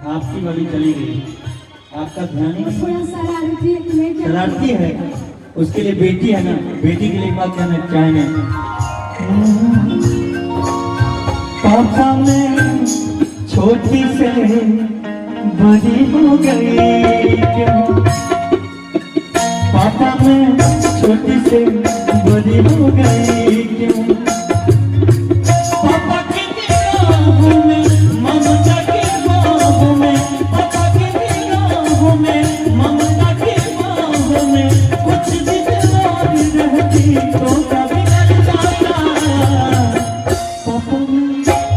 आपकी वाली चली गई, आपका ध्यान ही शरारती है। उसके लिए बेटी है ना, बेटी के लिए बात कहना चाहेंगे। पापा मैं छोटी से बड़ी हो गई क्यों? पापा मैं छोटी से बड़ी हो गई क्यों? पापा की निगाहों में ममता की बाहों में, पापा की निगाहों में ममता की बाहों में कुछ भी और रहती तो कभी नहीं जाता। पापा मैं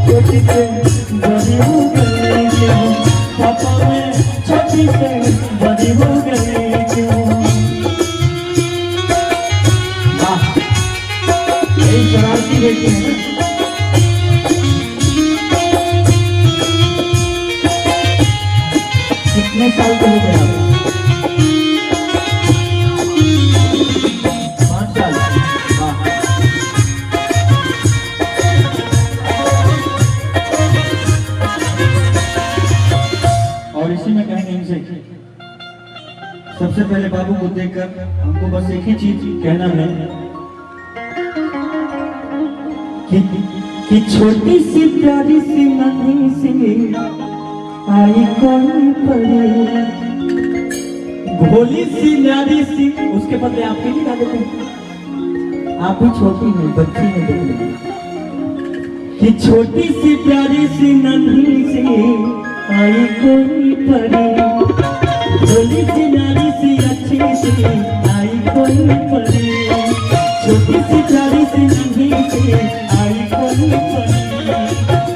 छोटी से बड़ी हो गई क्यों? पापा मैं छोटी से बड़ी हो गई क्यों? वाह, यही शरारती बेटी है ना। कितने साल के हो गए आप? 5 साल। और इसी में कहेंगे इनसे, सबसे पहले बाबू को देखकर हमको बस एक ही चीज कहना है कि छोटी सी प्यारी सी नन्ही सी आई कोई परी, भोली सी न्यारी सी। उसके बदले आप भी गा देते हैं, आप भी छोटी हैं, बच्ची हैं, देखिए कि छोटी सी प्यारी सी नन्ही सी आई कोई परी, भोली सी न्यारी सी अच्छी सी आई कोई परी, छोटी सी प्यारी सी नन्ही सी आई कोई परी,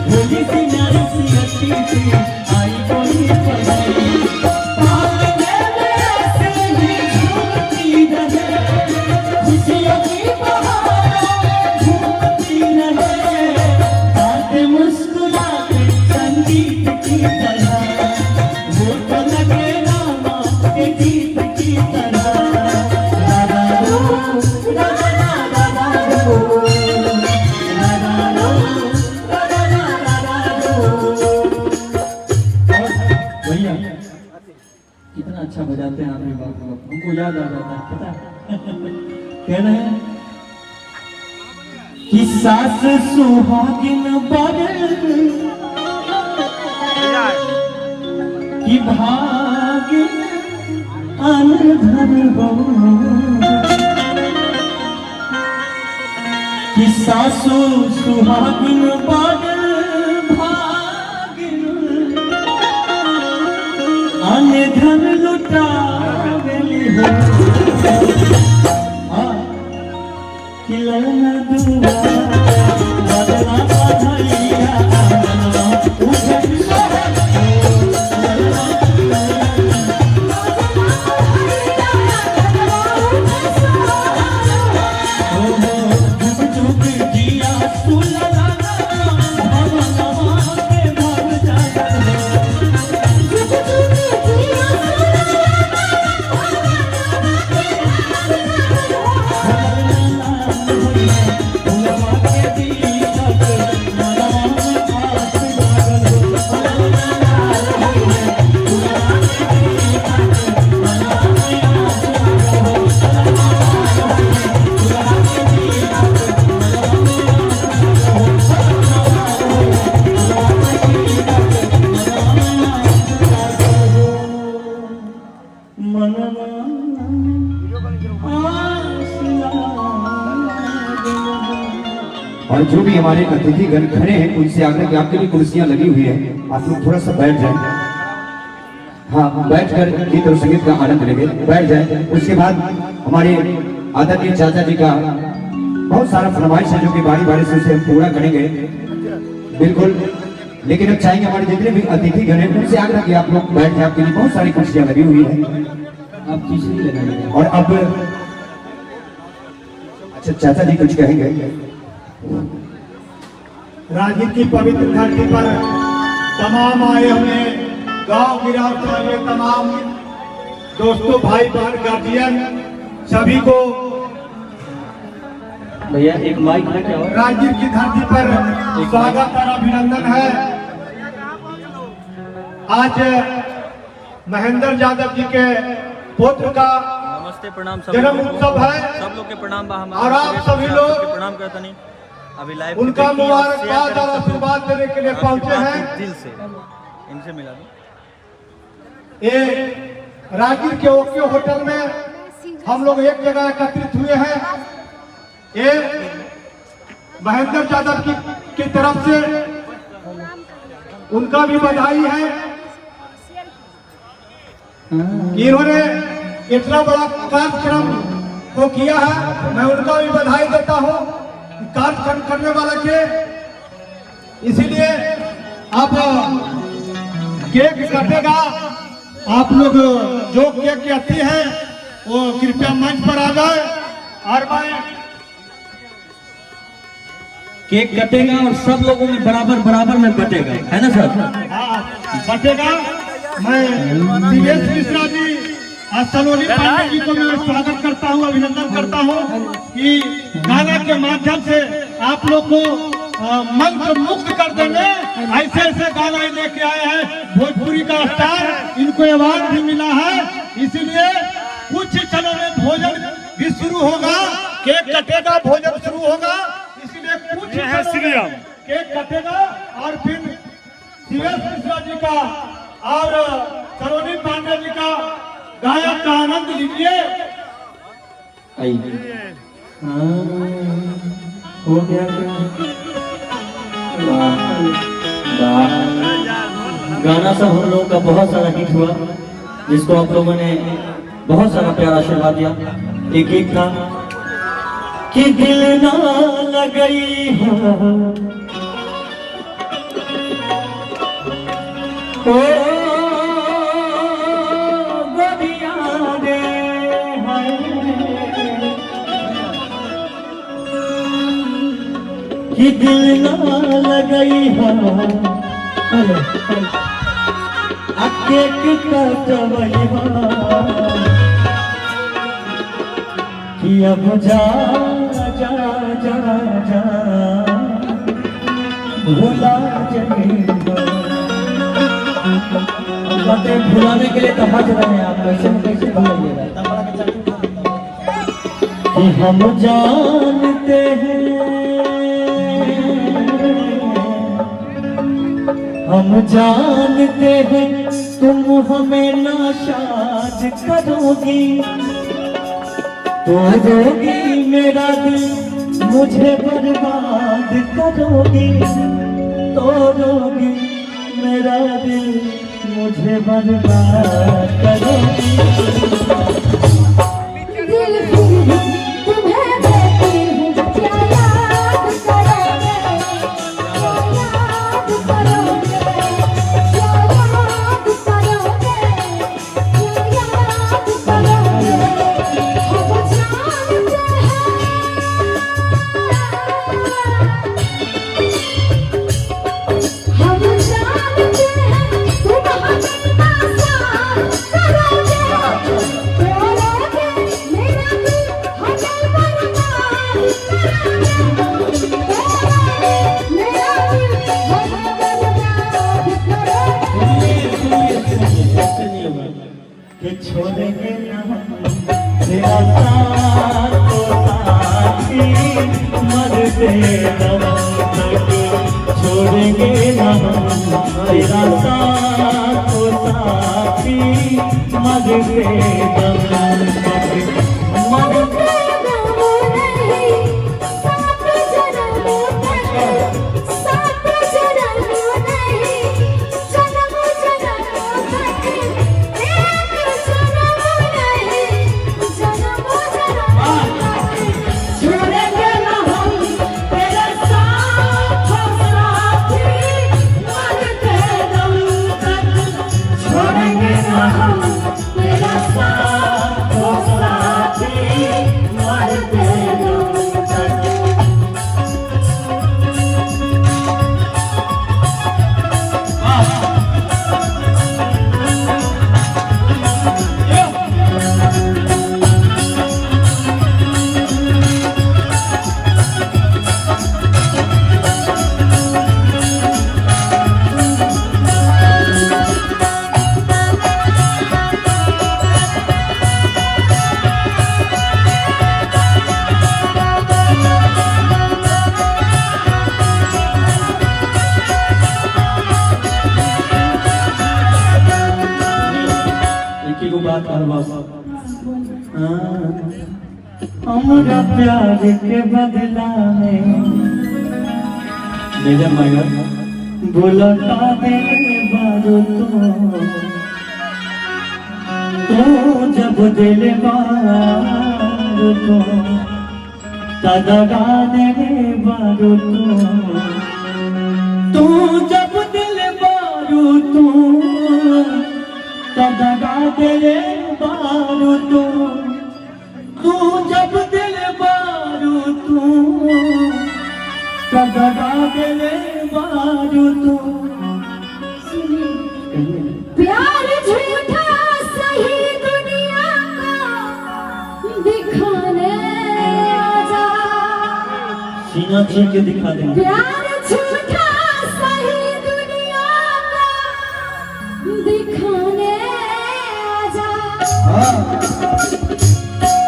भोली सी न्यारी सी अच्छी सी आई कोई परी। खुशियों की बहारों झूमती रहे, बातें मुस्कुराते संगीत की तरह, वो तो लगे रामा के गीत की तरह। राधा रो राधा राधा रो, राधा रो राधा राधा रो। और भैया कितना अच्छा बजाते हैं आपने, बात हमको याद आ जाता है, पता है। कह रहे हैं कि सास सुहागिन बदल कि भागिन अनधन हो, कि सासु सुहागिन बदल भागिन अनधन लुटावेली हो। कि ललना दुआ बदला बधाइया उठे और जो भी हमारे अतिथिगण खड़े हैं उनसे आग्रह कि आपके लिए कुर्सियां लगी हुई है, आप लोग थोड़ा सा बैठ जाएं। हाँ, बैठकर गीत और संगीत का आनंद लेंगे, बैठ जाएं। उसके बाद हमारे आदरणीय चाचा जी का बहुत सारा फरमाइश है जो कि बारी बारी से उसे हम पूरा करेंगे बिल्कुल। लेकिन अब चाहेंगे हमारे जितने भी अतिथि गण हैं उनसे आग्रह कि आप लोग बैठ जाए, आपके लिए बहुत सारी कुर्सियां लगी हुई है। आप तीसरी लगाइए। और अब अच्छा चाचा जी कुछ कहेंगे। राजगीर की पवित्र धरती पर तमाम आए हुए गांव गिराव से आए तमाम दोस्तों, भाई बहन, गार्जियन सभी को भैया एक माइक है क्या? राजगीर की धरती पर स्वागत और अभिनंदन है। आज महेंद्र यादव जी के पुत्र का नमस्ते, प्रणाम जन्म उत्सव है। सब लोग के प्रणाम बा। और आप सभी लोग प्रणाम करते नहीं अभी लाइव उनका मुबारकबाद और आशीर्वाद देने के लिए पहुंचे हैं। दिल से इनसे मिला दो। ये राजगीर के ओके होटल में हम लोग एक जगह एकत्रित हुए हैं। ये महेंद्र यादव की तरफ से उनका भी बधाई है कि इन्होंने इतना बड़ा कार्यक्रम को किया है। मैं उनका भी बधाई देता हूं कार्यक्रम करने वाला के। इसीलिए अब केक कटेगा। आप लोग जो केक के अतिथि हैं वो कृपया मंच पर आ जाए। और मैं केक कटेगा और सब लोगों में बराबर बराबर में बटेगा, है ना सर? बटेगा। मैं दिवेश मिश्रा जी और सलोनी पांडे जी को मैं स्वागत करता हूं, अभिनंदन करता हूं कि गाना के माध्यम से आप लोग को मंत्र मुक्त कर देंगे। ऐसे ऐसे गाना लेके आए हैं भोजपुरी का स्टार, इनको अवार्ड भी मिला है। इसीलिए कुछ क्षणों में भोजन भी शुरू होगा, केक कटेगा, भोजन शुरू होगा। इसीलिए कुछ क्षणों में केक कटेगा और फिर दिवेश मिश्रा जी का और सलोनी पांडे जी का गायक का आनंद लीजिए। आइए। हो गया क्या? वाह, वाह। गाना सब हम लोगों का बहुत सारा हिट हुआ, जिसको आप लोगों ने बहुत सारा प्यारा आशीर्वाद दिया। एक एक था कि दिल ना लगई हो गोदिया रे है कि दिल ना लगई है अके कटवई कि अब जा जा जा जा भुला जाएगा। बातें भुलाने के लिए तो हज रहे हैं आप, कैसे न कैसे भूलिएगा। कि हम जानते हैं, हम जानते हैं तुम हमें नाशाद करोगी, तोड़ोगी मेरा दिल, मुझे बर्बाद करोगी, तोड़ोगी मेरा दिल, मुझे बर्बाद करोगी। दिल फिर तुम्हें देती हूँ, क्या याद करोगे, क्या याद करोगे, क्या याद करोगे, क्या याद करोगे। हम जानते हैं तुम हमें नासाज करोगे, तोड़ोगे मेरा दिल, हमें बर्बाद करोगे, तोड़ोगे मेरा दिल, हमें बर्बाद करोगे। कि छोड़ेंगे ना तेरा साथ तो साथी, मरते दम तक छोड़ेंगे ना तेरा साथ तो साथी, मरते दम तक मरते जन्म नहीं और बस हमारा प्यार के बदला में मेजर मगर बोलो दे बारो तो जब दिल बारो तो दगा दे बारो तो जब दिल बारो तो दगा दे बारो तू जब दिल बारो तो दगा दे बारो प्यार झूठा सही दुनिया का दिखाने आजा। सीना चीर के दिखा देंगे। प्यार झूठा सही दुनिया का दिखाने आजा।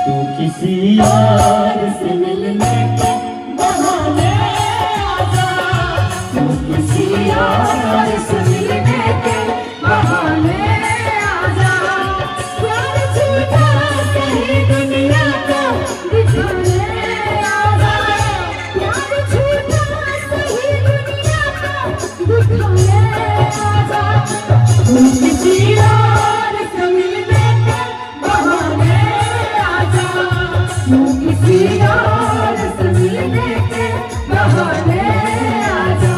तू किसी यार से मिलने के बहाने आजा। तू किसी यार से मिलने के बहाने आजा। प्यार झूठा सही दुनिया का दिखाने आजा। प्यार झूठा सही दुनिया का दिखाने आजा। तू किसी यार से मिलने के बहाने आजा। तू किसी यार से मिलने के बहाने आजा।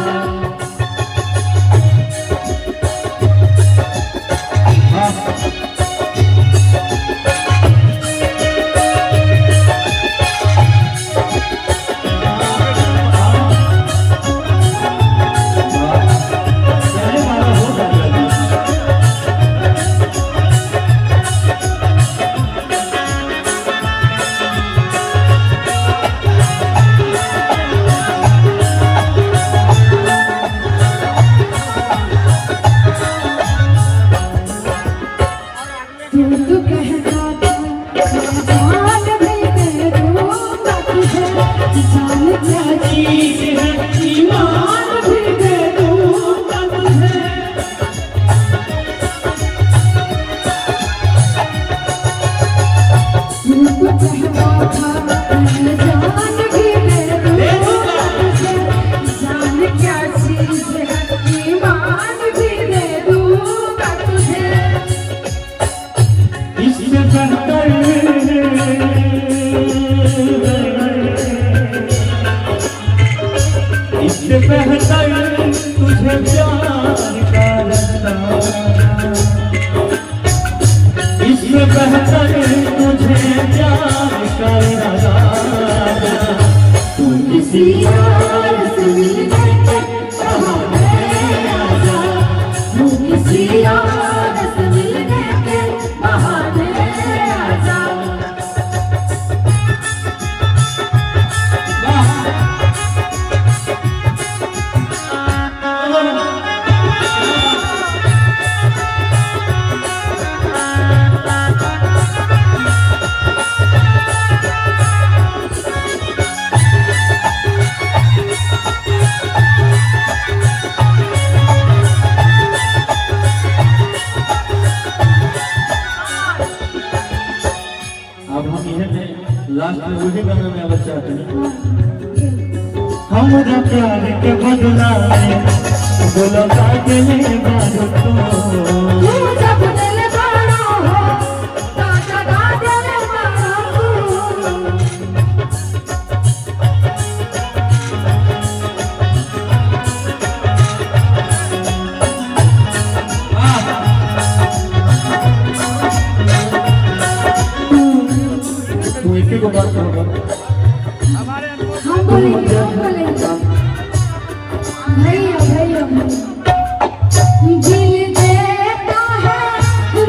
तू कहता था जान भी दे दूंगा तुझे। जान क्या चीज है ईमान भी दे दूंगा तुझे। तू कहता था मैं जान भी दे दूंगा तुझे। जान क्या चीज है ईमान भी दे दूंगा तुझे। इससे बेहतर इससे बेहतर तुझे प्यार का रास्ता। इससे बेहतर तुझे प्यार का रास्ता। तू किसी यार से मिलने के बहाने आजा। तू किसी यार से मिलने के बहाने आजा। अब हम इन्हें लास्ट में वही गाना में अब चाहते हैं। हमारा प्यार के बदला में बोलो काटे बारो तू जब दिल बड़ा हो तो दगा दे बारो तू इसी को बात करो। हम बोलेंगे भैया भैया दिल देता है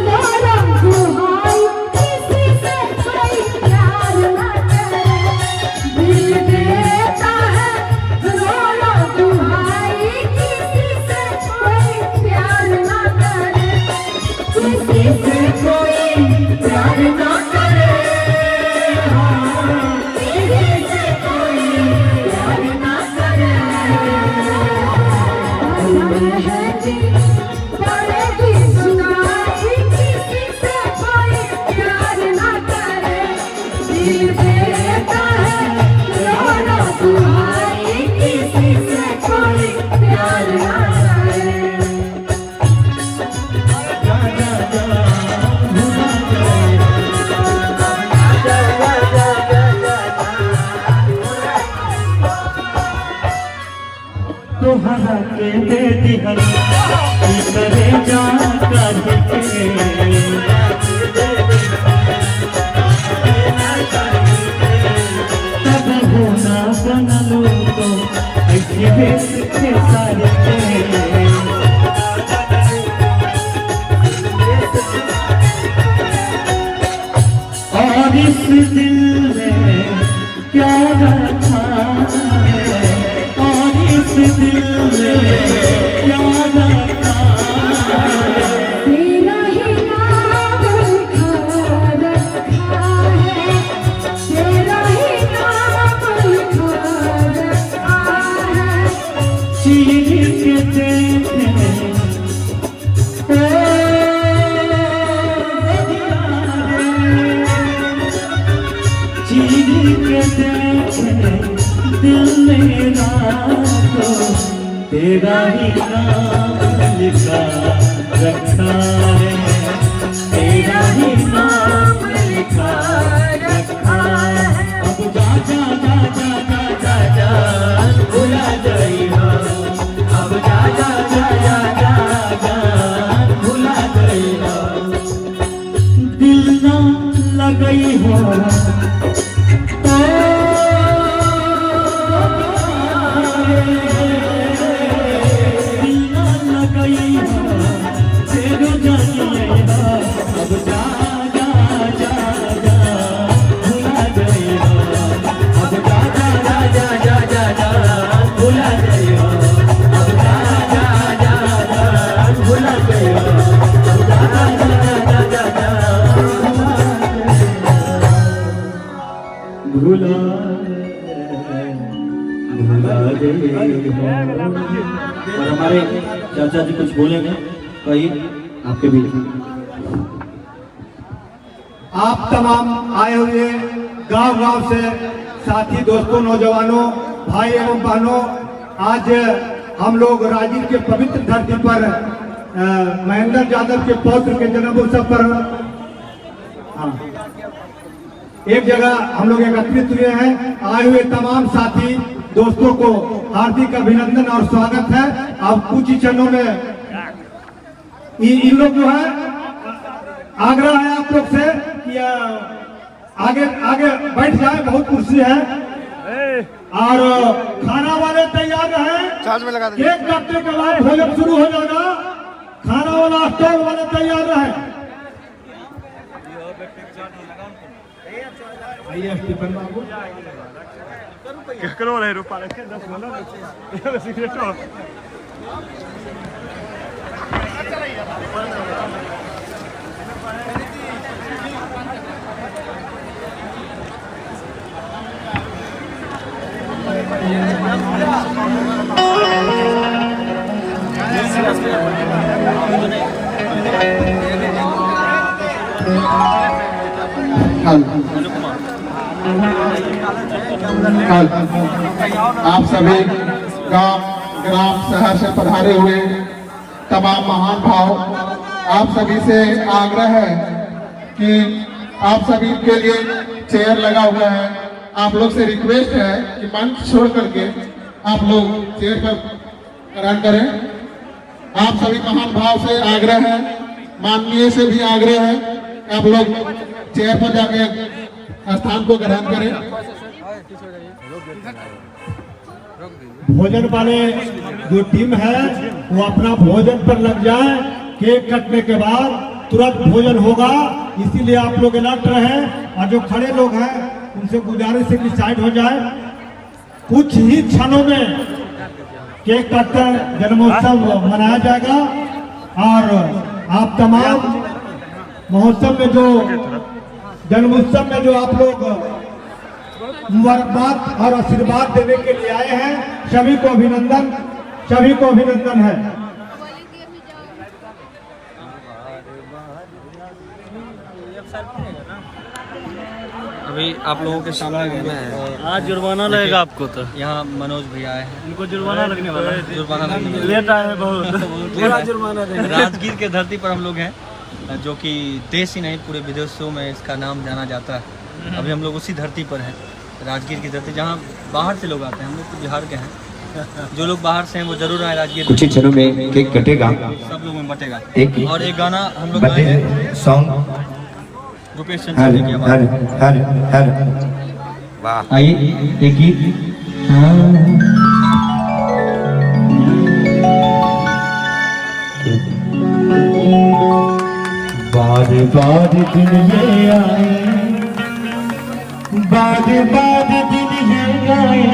नरम दुहाई किसी से कोई प्यार ना करे। दिल देता है नरम दुहाई किसी से कोई प्यार ना करे। किसी से कोई प्यार ना करे। किसी से कोई प्यार ना देता है रोना तुम्हारी किसी से कोई प्यार ना है। तुहरा के दे दिहल करे जा करके तब होना बनलो तो ऐसे बेस के सारे और इस दिल में क्या रखा है, और इस दिल में क्या रखा है। तेरा ही नाम लिखा रखा है, तेरा ही नाम लिखा रखा है। चीर के देखे चीर के देखे दिल मेरा तो तेरा ही नाम लिखा रखा है, तेरा ही नाम लिखा रखा है। अब जा जा जा जा जा जा जा भुला गई हो, अब जा जा जा जा जा जा भुला गई हो। दिल ना लगई हो भुला और हमारे चाचा जी कुछ बोलेंगे, कहिए आपके भी। आप तमाम आए हुए गांव-गांव से साथी दोस्तों, नौजवानों, भाई एवं बहनों, आज हम लोग राजीव के पवित्र धरती पर महेंद्र यादव के पौत्र के जन्म उत्सव पर एक जगह हम लोग एकत्रित हुए हैं। आए हुए तमाम साथी दोस्तों को हार्दिक अभिनंदन और स्वागत है। अब कुछ ही क्षणों में इन लोग जो है आग्रह है आप लोग से कि आगे आगे बैठ जाए, बहुत कुर्सी है और खाना वाले तैयार रहे। केक काटने के बाद भोजन शुरू हो जाएगा। खाना वाला स्टॉल वाले तैयार रहे। स्टीफन बाबू करो रहे रुपा रखे 10 वाला सिगरेट आप सभी गांव ग्राम शहर से पधारे हुए तमाम महान भाव, आप सभी से आग्रह है कि आप सभी के लिए चेयर लगा हुआ है। आप लोग से रिक्वेस्ट है कि मंच छोड़ करके आप लोग चेयर पर ग्रहण करें। आप सभी महान भाव से आग्रह है, माननीय से भी आग्रह है, आप लोग चेयर पर जाके स्थान को ग्रहण करें। भोजन वाले जो टीम है वो अपना भोजन पर लग जाए। केक कटने के बाद तुरंत भोजन होगा, इसीलिए आप लोग अलर्ट रहे। और जो खड़े लोग हैं उनसे गुजारिश है कि साइड हो जाए। कुछ ही क्षणों में केक कटकर जन्मोत्सव मनाया जाएगा। और आप तमाम महोत्सव में जो जन्मोत्सव में जो आप लोग मुबारकबाद और आशीर्वाद देने के लिए आए हैं, सभी को अभिनंदन, सभी को अभिनंदन है। अभी आप लोगों के सामने आज जुर्माना लगेगा आपको तो। यहाँ मनोज भैया आए हैं। इनको जुर्माना लगने वाला है। जुर्माना लगने वाला है। लेट आए हैं बहुत। पूरा जुर्माना देंगे। राजगीर के धरती पर हम लोग हैं, जो कि देश ही नहीं पूरे विदेशों में इसका नाम जाना जाता है। अभी हम लोग उसी धरती पर हैं, राजगीर की धरती, जहाँ बाहर से लोग आते हैं। हम लोग तो बिहार के हैं, जो लोग बाहर से हैं वो जरूर आए राजगीर। कुछ ही क्षणों में केक कटेगा। सब लोग में बटेगा। एक और एक गाना हम लोग गाए हैं, बर्थडे सॉन्ग। रुपेश चंद्र जी की आवाज़ में। वाह, आइए एक गीत। बार बार दिन ये आए, बार बार दिन ये आए,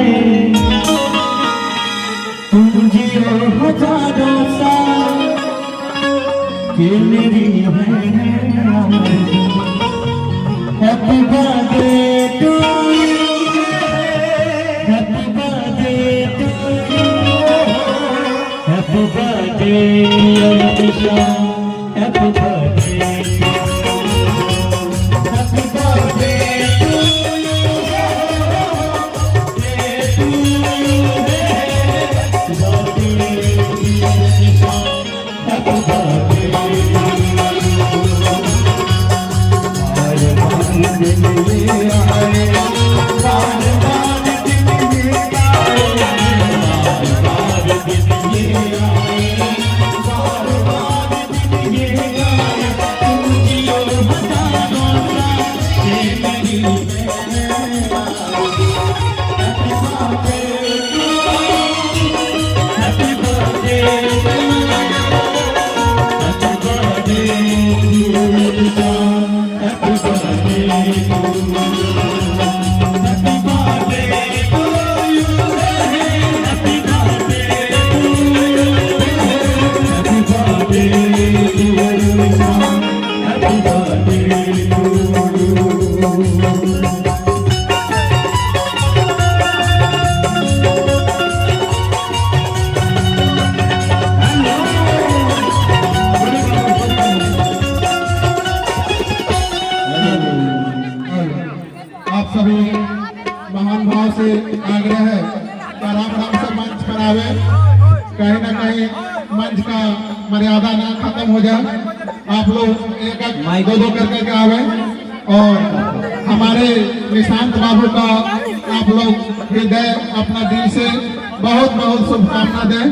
तुम जियो हजारों साल कि मेरी है। Happy birthday to you, happy birthday to you, happy birthday Anisha, happy birthday, happy birthday to you, happy birthday. आप सभी महान भाव से आग्रह है कि आराम आराम से मंच पर आवे, कहीं ना कहीं मंच का मर्यादा ना खत्म हो जाए। आप लोग एक एक दो दो करके आवे और हमारे निशांत बाबू का आप लोग हृदय अपना दिल से बहुत बहुत शुभकामना दें।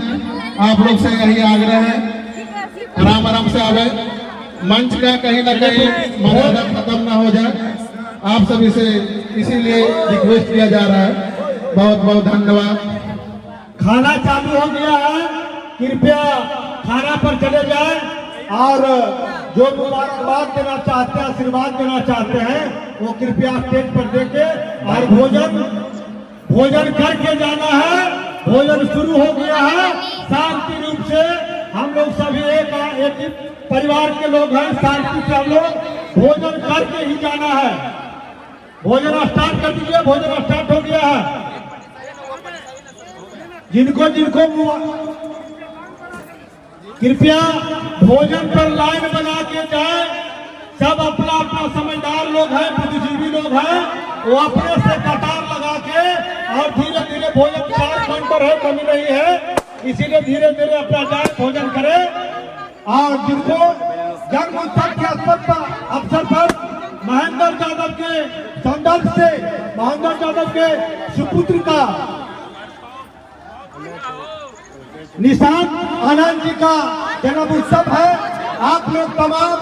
आप लोग से यही आग्रह है, आराम आराम से आवे, मंच का कहीं ना कहीं मर्यादा खत्म ना हो जाए। आप सभी से इसीलिए रिक्वेस्ट किया जा रहा है। बहुत बहुत धन्यवाद। खाना चालू हो गया है, कृपया खाना पर चले जाएं और जो मुबारकबाद देना चाहते हैं, आशीर्वाद देना चाहते हैं, वो कृपया स्टेज पर देके और भोजन करके जाना है। भोजन शुरू हो गया है, शांति रूप से हम लोग सभी एक परिवार के लोग हैं, शांति से हम लोग भोजन करके ही जाना है। भोजन स्टार्ट कर दीजिए, भोजन स्टार्ट हो गया है। जिनको जिनको कृपया भोजन पर लाइन बना के जाए। सब अपना अपना समझदार लोग हैं, बुद्धिजीवी लोग हैं, वो अपने से कतार लगा के और धीरे धीरे भोजन 4 घंटे है, कमी नहीं है, इसीलिए धीरे धीरे अपना जाए भोजन करें। और जिनको जन्म उत्सव के अवसर पर महेंद्र यादव के संदर्भ से महेंद्र यादव के सुपुत्र का निशांत आनंद जी का जन्म उत्सव है। आप लोग तमाम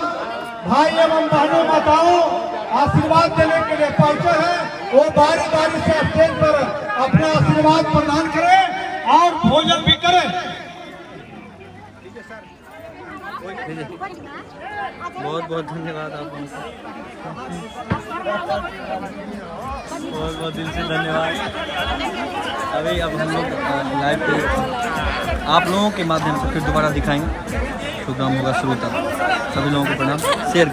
भाई एवं बहनों माताओं आशीर्वाद देने के लिए पहुंचे हैं, वो बारी बारी से स्टेज पर अपना आशीर्वाद प्रदान करें और भोजन भी करें। बहुत बहुत धन्यवाद आप लोगों का, बहुत बहुत दिल से धन्यवाद। अभी अब हम लोग लाइव पे आप लोगों के माध्यम से फिर दोबारा दिखाएंगे। प्रोग्राम होगा शुरू तक। सभी लोगों को प्रणाम, शेयर करें।